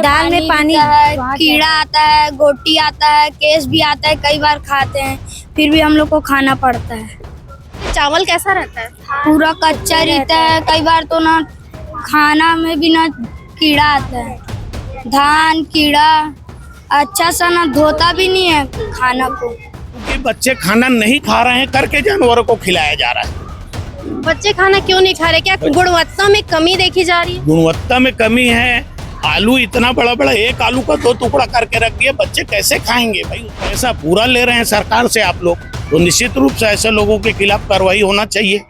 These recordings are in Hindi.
दाल में पानी कीड़ा आता है, गोटी आता है, केस भी आता है, कई बार खाते हैं, फिर भी हम लोग को खाना पड़ता है। चावल कैसा रहता है? पूरा कच्चा रहता है, कई बार तो ना खाना में भी ना कीड़ा आता है, धान कीड़ा अच्छा सा ना धोता भी नहीं है खाना को। क्योंकि बच्चे खाना नहीं खा रहे हैं करके जानवरों को खिलाया जा रहा है। बच्चे खाना क्यों नहीं खा रहे? क्या गुणवत्ता में कमी देखी जा रही है? गुणवत्ता में कमी है। आलू इतना बड़ा बड़ा, एक आलू का 2 टुकड़ा करके रख दिया, बच्चे कैसे खाएंगे भाई? पैसा पूरा ले रहे हैं सरकार से आप लोग, तो निश्चित रूप से ऐसे लोगों के खिलाफ कार्रवाई होना चाहिए।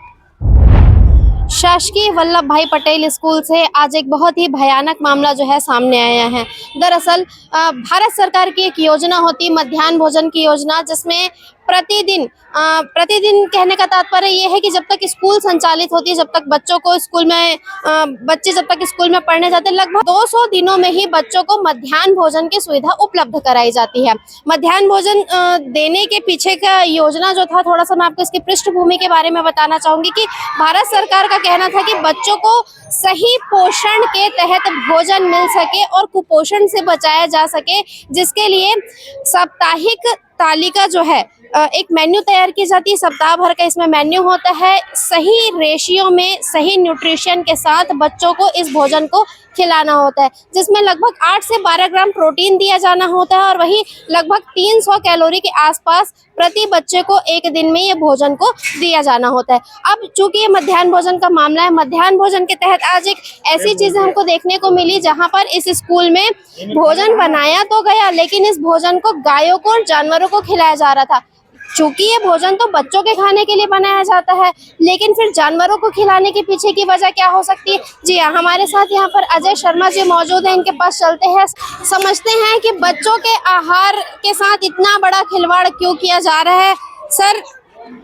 शासकीय वल्लभ भाई पटेल स्कूल से आज एक बहुत ही भयानक मामला जो है सामने आया है। दरअसल भारत सरकार की एक योजना होती है मध्याह्न भोजन की योजना, जिसमें प्रतिदिन कहने का तात्पर्य ये है कि जब तक स्कूल संचालित होती है, जब तक बच्चों को स्कूल में बच्चे जब तक स्कूल में पढ़ने जाते हैं, लगभग 200 दिनों में ही बच्चों को मध्याह्न भोजन की सुविधा उपलब्ध कराई जाती है। मध्याह्न भोजन देने के पीछे का योजना जो था, थोड़ा सा मैं आपको इसकी पृष्ठभूमि के बारे में बताना चाहूंगी कि भारत सरकार का कहना था कि बच्चों को सही पोषण के तहत भोजन मिल सके और कुपोषण से बचाया जा सके, जिसके लिए साप्ताहिक तालिका जो है एक मेन्यू तैयार की जाती है। सप्ताह भर का इसमें मेन्यू होता है। सही रेशियो में सही न्यूट्रिशन के साथ बच्चों को इस भोजन को खिलाना होता है, जिसमें लगभग 8 से 12 ग्राम प्रोटीन दिया जाना होता है और वही लगभग 300 कैलोरी के आसपास प्रति बच्चे को एक दिन में ये भोजन को दिया जाना होता है। अब चूंकि ये मध्याह्न भोजन का मामला है, मध्याह्न भोजन के तहत आज एक ऐसी चीजें हमको देखने को मिली जहां पर इस स्कूल में भोजन बनाया तो गया, लेकिन इस भोजन को गायों को और जानवरों को खिलाया जा रहा था। चूंकि ये भोजन तो बच्चों के खाने के लिए बनाया जाता है, लेकिन फिर जानवरों को खिलाने के पीछे की वजह क्या हो सकती है? जी हाँ, हमारे साथ यहाँ पर अजय शर्मा जी मौजूद हैं, इनके पास चलते हैं, समझते हैं कि बच्चों के आहार के साथ इतना बड़ा खिलवाड़ क्यों किया जा रहा है। सर,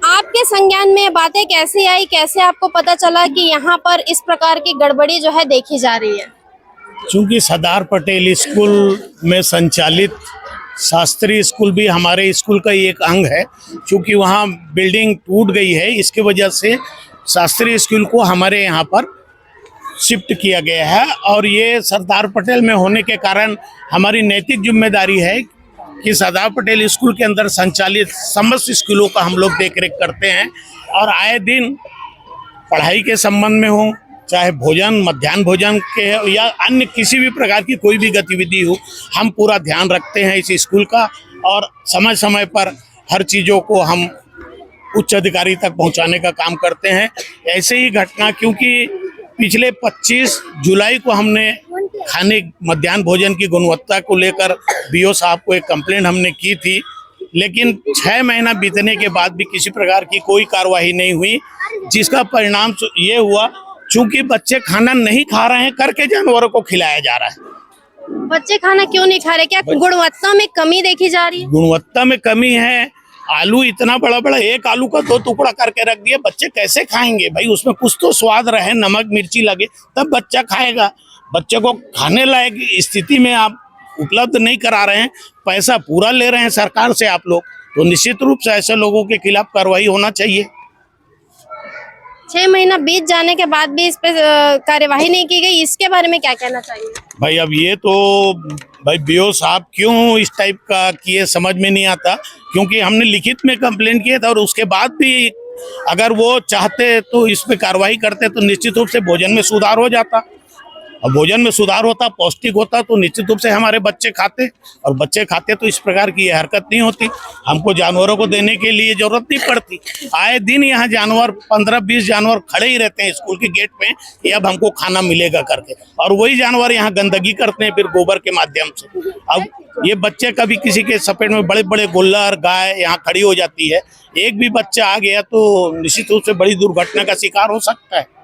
आपके संज्ञान में बातें कैसे आई, कैसे आपको पता चला कि यहाँ पर इस प्रकार की गड़बड़ी जो है देखी जा रही है? चूंकि सरदार पटेल स्कूल में संचालित शास्त्रीय स्कूल भी हमारे स्कूल का एक अंग है। चूंकि वहाँ बिल्डिंग टूट गई है, इसके वजह से शास्त्रीय स्कूल को हमारे यहाँ पर शिफ्ट किया गया है और ये सरदार पटेल में होने के कारण हमारी नैतिक जिम्मेदारी है कि सरदार पटेल स्कूल के अंदर संचालित समस्त स्कूलों का हम लोग देख रेख करते हैं और आए दिन पढ़ाई के संबंध में हो, चाहे भोजन मध्याह्न भोजन के या अन्य किसी भी प्रकार की कोई भी गतिविधि हो, हम पूरा ध्यान रखते हैं इस स्कूल का और समय समय पर हर चीज़ों को हम उच्च अधिकारी तक पहुंचाने का काम करते हैं। ऐसे ही घटना, क्योंकि पिछले 25 जुलाई को हमने खाने मध्याह्न भोजन की गुणवत्ता को लेकर बीओ साहब को एक कंप्लेंट हमने की थी, लेकिन 6 महीना बीतने के बाद भी किसी प्रकार की कोई कार्रवाई नहीं हुई, जिसका परिणाम ये हुआ चूंकि बच्चे खाना नहीं खा रहे हैं करके जानवरों को खिलाया जा रहा है। बच्चे खाना क्यों नहीं खा रहे? क्या गुणवत्ता में कमी देखी जा रही है? गुणवत्ता में कमी है। आलू इतना बड़ा बड़ा, एक आलू का 2 टुकड़ा करके रख दिया, बच्चे कैसे खाएंगे भाई? उसमें कुछ तो स्वाद रहे, नमक मिर्ची लगे तब बच्चा खाएगा। बच्चे को खाने लायक स्थिति में आप उपलब्ध नहीं करा रहे हैं, पैसा पूरा ले रहे हैं सरकार से आप लोग, तो निश्चित रूप से ऐसे लोगों के खिलाफ कार्रवाई होना चाहिए। 6 महीना बीत जाने के बाद भी इस पे कार्यवाही नहीं की गई, इसके बारे में क्या कहना चाहिए? भाई अब ये तो भाई बीओ साहब क्यों इस टाइप का किए समझ में नहीं आता, क्योंकि हमने लिखित में कंप्लेंट किया था और उसके बाद भी अगर वो चाहते तो इस पे कार्रवाई करते तो निश्चित रूप से भोजन में सुधार हो जाता। और भोजन में सुधार होता, पौष्टिक होता, तो निश्चित रूप से हमारे बच्चे खाते और बच्चे खाते तो इस प्रकार की हरकत नहीं होती। हमको जानवरों को देने के लिए जरूरत नहीं पड़ती। आए दिन यहाँ जानवर 15-20 जानवर खड़े ही रहते हैं स्कूल के गेट पे कि अब हमको खाना मिलेगा करके, और वही जानवर यहाँ गंदगी करते हैं फिर गोबर के माध्यम से। अब ये बच्चे कभी किसी के सपेट में बड़े बड़े गोल्लर गाय यहाँ खड़ी हो जाती है, एक भी बच्चा आ गया तो निश्चित रूप से बड़ी दुर्घटना का शिकार हो सकता है।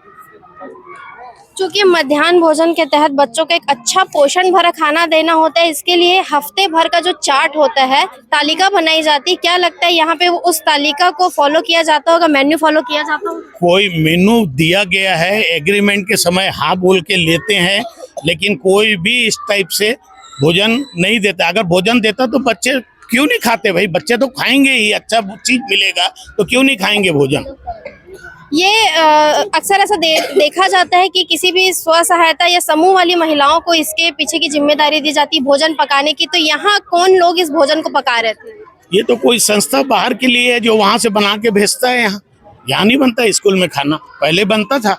चूंकि मध्याह्न भोजन के तहत बच्चों को एक अच्छा पोषण भरा खाना देना होता है, इसके लिए हफ्ते भर का जो चार्ट होता है, तालिका बनाई जाती है। क्या लगता है यहाँ पे उस तालिका को फॉलो किया जाता होगा, मेन्यू फॉलो किया जाता होगा? कोई मेनू दिया गया है, एग्रीमेंट के समय हाँ बोल के लेते हैं, लेकिन कोई भी इस टाइप से भोजन नहीं देता। अगर भोजन देता तो बच्चे क्यों नहीं खाते भाई? बच्चे तो खाएंगे ही, अच्छा चीज मिलेगा तो क्यों नहीं खाएंगे भोजन? ये अक्सर ऐसा देखा जाता है कि किसी भी स्व सहायता या समूह वाली महिलाओं को इसके पीछे की जिम्मेदारी दी जाती है भोजन पकाने की, तो यहाँ कौन लोग इस भोजन को पका रहे थे? ये तो कोई संस्था बाहर के लिए है जो वहाँ से बना के भेजता है। यहाँ नहीं बनता स्कूल में खाना, पहले बनता था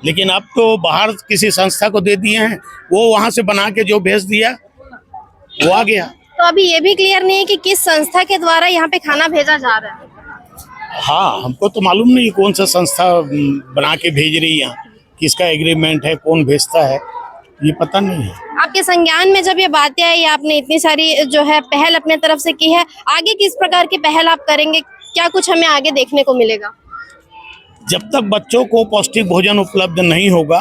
लेकिन अब तो बाहर किसी संस्था को दे दिए हैं, वो वहाँ से बना के जो भेज दिया वो आ गया। तो अभी ये भी क्लियर नहीं है कि किस संस्था के द्वारा यहाँ पे खाना भेजा जा रहा है। हाँ, हमको तो मालूम नहीं कौन सा संस्था बना के भेज रही है यहाँ, किसका एग्रीमेंट है, कौन भेजता है, ये पता नहीं है। आपके संज्ञान में जब ये बातें आई, आपने इतनी सारी जो है पहल अपने तरफ से की है, आगे किस प्रकार की पहल आप करेंगे, क्या कुछ हमें आगे देखने को मिलेगा? जब तक बच्चों को पौष्टिक भोजन उपलब्ध नहीं होगा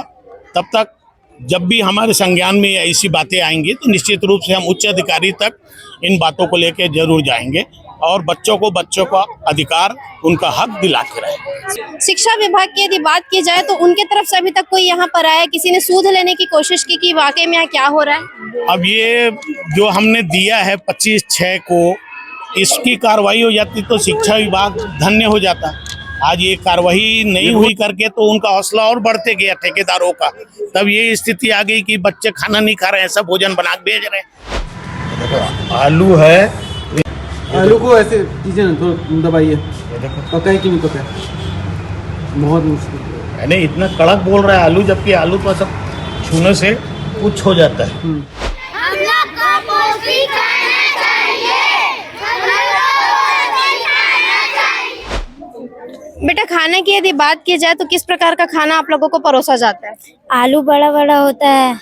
तब तक जब भी हमारे संज्ञान में ऐसी बातें आएंगी तो निश्चित रूप से हम उच्च अधिकारी तक इन बातों को लेकर जरूर जाएंगे और बच्चों का अधिकार, उनका हक दिला के रहेंगे। शिक्षा विभाग की यदि बात की जाए तो उनके तरफ से अभी तक कोई यहाँ पर आया, किसी ने सूद लेने की कोशिश की कि वाकई में यहाँ क्या हो रहा है? अब ये जो हमने दिया है 25/6 को, इसकी कार्रवाई हो जाती तो शिक्षा विभाग धन्य हो जाता। आज ये कार्रवाई नहीं हुई करके तो उनका हौसला और बढ़ते गया ठेकेदारों का, तब ये स्थिति आ गई कि बच्चे खाना नहीं खा रहे हैं, सब भोजन बना के भेज रहे हैं। आलू है, आलू को ऐसे कीजिए ना, थोड़ा दबाइए, पका है कि नहीं पका है, बहुत मुश्किल। मैंने इतना कड़क बोल रहा है आलू, जबकि आलू तो सब छूने से कुछ हो जाता है। हम लोग को पौष्टिक खाना चाहिए। बेटा, खाने की यदि बात की जाए तो किस प्रकार का खाना आप लोगों को परोसा जाता है? आलू बड़ा बड़ा होता है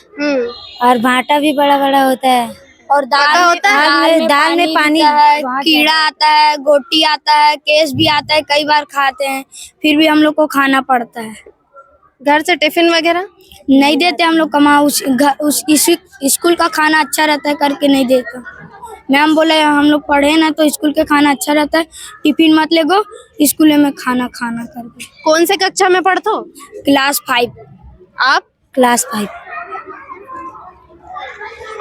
और भाटा भी बड़ा बड़ा होता है और दाल होता है, दाल में पानी कीड़ा आता है, गोटी आता है, केस भी आता है, कई बार खाते हैं फिर भी हम लोग को खाना पड़ता है। घर से टिफिन वगैरह नहीं देते हम लोग, कमा उस स्कूल का खाना अच्छा रहता है करके नहीं देते। मैम बोले हम लोग पढ़े ना तो स्कूल के खाना अच्छा रहता है, टिफिन मत ले गो, स्कूल में खाना खाना करके। कौन से कक्षा में पढ़ते हो? क्लास 5। आप क्लास 5।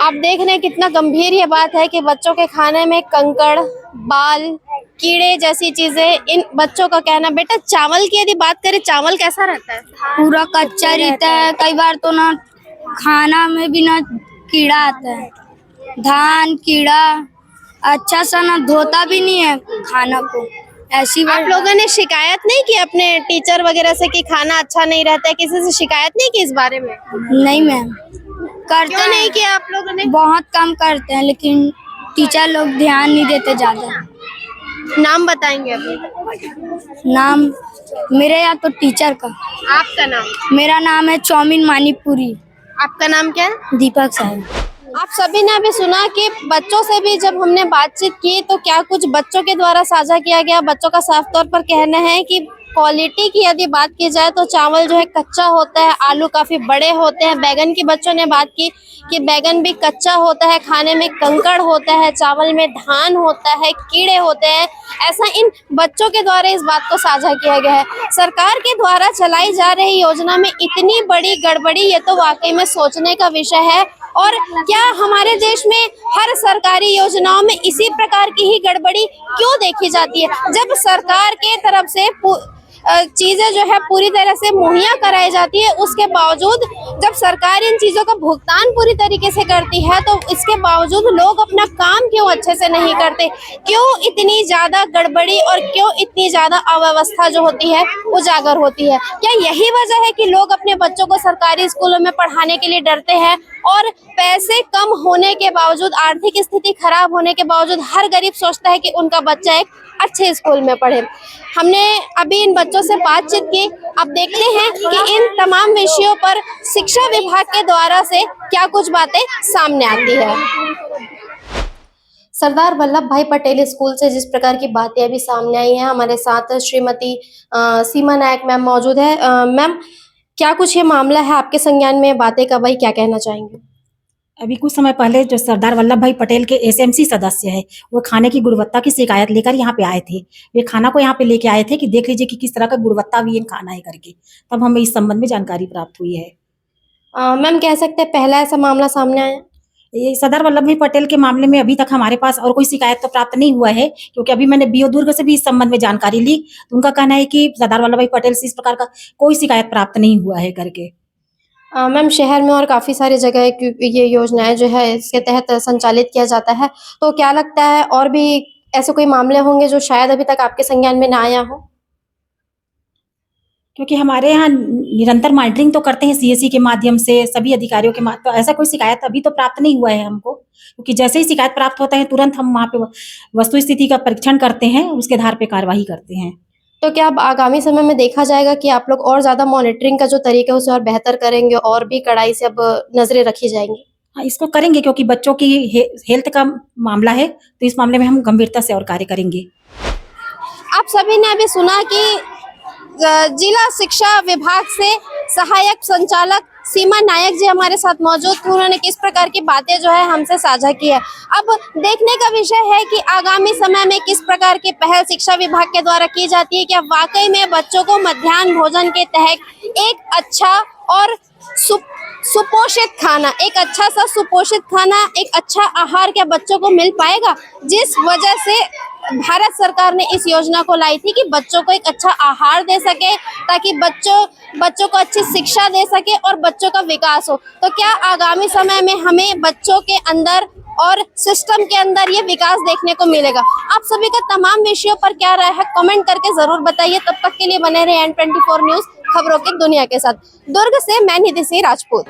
आप देख रहे हैं कितना गंभीर ये बात है कि बच्चों के खाने में कंकड़, बाल, कीड़े जैसी चीजें। इन बच्चों का कहना, बेटा चावल की यदि बात करें, चावल कैसा रहता है? पूरा कच्चा रहता है, कई बार तो ना खाना में भी ना कीड़ा आता है, धान कीड़ा अच्छा सा ना धोता भी नहीं है खाना को। ऐसी आप लोगों ने शिकायत नहीं की अपने टीचर वगैरह से कि खाना अच्छा नहीं रहता है? किसी से शिकायत नहीं की इस बारे में? नहीं मैम, करते क्यों नहीं किया आप लोगों ने? बहुत कम करते हैं, लेकिन टीचर लोग ध्यान नहीं देते ज्यादा। नाम बताएंगे अभी? नाम मेरे या तो टीचर का। आपका नाम? मेरा नाम है चौमिन मानीपुरी। आपका नाम क्या है? दीपक साहब। आप सभी ने अभी सुना कि बच्चों से भी जब हमने बातचीत की तो क्या कुछ बच्चों के द्वारा साझा किया गया। बच्चों का साफ तौर पर कहना है कि क्वालिटी की यदि बात की जाए तो चावल जो है कच्चा होता है, आलू काफी बड़े होते हैं। बैगन की बच्चों ने बात की कि बैगन भी कच्चा होता है, खाने में कंकड़ होता है, चावल में धान होता है, कीड़े होते हैं। ऐसा इन बच्चों के द्वारा इस बात को साझा किया गया है। सरकार के द्वारा चलाई जा रही योजना में इतनी बड़ी गड़बड़ी, ये तो वाकई में सोचने का विषय है। और क्या हमारे देश में हर सरकारी योजनाओं में इसी प्रकार की ही गड़बड़ी क्यों देखी जाती है? जब सरकार के तरफ से चीजें जो है पूरी तरह से मुहैया कराई जाती है, उसके बावजूद जब सरकार इन चीजों का भुगतान पूरी तरीके से करती है तो इसके बावजूद लोग अपना काम क्यों अच्छे से नहीं करते? क्यों इतनी ज्यादा गड़बड़ी और क्यों इतनी ज्यादा अव्यवस्था जो होती है उजागर होती है? क्या यही वजह है कि लोग अपने बच्चों को सरकारी स्कूलों में पढ़ाने के लिए डरते हैं और पैसे कम होने के बावजूद, आर्थिक स्थिति खराब होने के बावजूद हर गरीब सोचता है कि उनका बच्चा एक अच्छे स्कूल में पढ़े? हमने अभी इन बच्चों से बातचीत की। अब देखते हैं कि इन तमाम विषयों पर शिक्षा विभाग के द्वारा से क्या कुछ बातें सामने आती है। सरदार वल्लभ भाई पटेल स्कूल से जिस प्रकार की बातें अभी सामने आई हैं, हमारे साथ श्रीमती सीमा नायक मैम मौजूद है। मैम, क्या कुछ ये मामला है आपके संज्ञान में, बातें कब आई, क्या कहना चाहेंगे? अभी कुछ समय पहले जो सरदार वल्लभ भाई पटेल के एसएमसी सदस्य है, वो खाने की गुणवत्ता की शिकायत लेकर यहाँ पे आए थे। वे खाना को यहाँ पे लेके आए थे कि देख लीजिए कि किस तरह का गुणवत्ता भी ये खाना है करके, तब हमें इस संबंध में जानकारी प्राप्त हुई है। मैम, कह सकते हैं पहला ऐसा मामला सामने आया? ये सरदार वल्लभ भाई पटेल के मामले में अभी तक हमारे पास और कोई शिकायत तो प्राप्त नहीं हुआ है, क्योंकि अभी मैंने बीओ दुर्ग से भी इस संबंध में जानकारी ली, तो उनका कहना है कि सरदार वल्लभ भाई पटेल से इस प्रकार का कोई शिकायत प्राप्त नहीं हुआ है करके। मैम, शहर में और काफ़ी सारी जगह ये योजनाएं जो है इसके तहत संचालित किया जाता है, तो क्या लगता है और भी ऐसे कोई मामले होंगे जो शायद अभी तक आपके संज्ञान में ना आया हो? क्योंकि हमारे यहाँ निरंतर मॉनिटरिंग तो करते हैं सीएससी के माध्यम से, सभी अधिकारियों के तो ऐसा कोई शिकायत अभी तो प्राप्त नहीं हुआ है हमको, क्योंकि जैसे ही शिकायत प्राप्त होता है तुरंत हम वहाँ पे वस्तु स्थिति का परीक्षण करते हैं, उसके आधार पे कार्यवाही करते हैं। तो क्या अब आगामी समय में देखा जाएगा कि आप लोग और ज़्यादा मॉनिटरिंग का जो तरीका है उसे और बेहतर करेंगे और भी कड़ाई से अब नजरें रखी जाएंगी? हाँ, इसको करेंगे, क्योंकि बच्चों की हेल्थ का मामला है, तो इस मामले में हम गंभीरता से और कार्य करेंगे। आप सभी ने अभी सुना कि जिला शिक्षा विभाग से सहायक संचालक सीमा नायक जी हमारे साथ मौजूद थे। उन्होंने किस प्रकार की बातें जो है हमसे साझा की है। अब देखने का विषय है कि आगामी समय में किस प्रकार की पहल शिक्षा विभाग के द्वारा की जाती है। क्या वाकई में बच्चों को मध्याह्न भोजन के तहत एक अच्छा और सुपोषित खाना, एक अच्छा सा सुपोषित खाना, एक अच्छा आहार क्या बच्चों को मिल पाएगा, जिस वजह से भारत सरकार ने इस योजना को लाई थी कि बच्चों को एक अच्छा आहार दे सके, ताकि बच्चों को अच्छी शिक्षा दे सके और बच्चों का विकास हो। तो क्या आगामी समय में हमें बच्चों के अंदर और सिस्टम के अंदर ये विकास देखने को मिलेगा? आप सभी का तमाम विषयों पर क्या राय है कमेंट करके जरूर बताइए। तब तक के लिए बने रहे N24 न्यूज, खबरों की दुनिया के साथ। दुर्ग से मैं निधि सिंह राजपूत।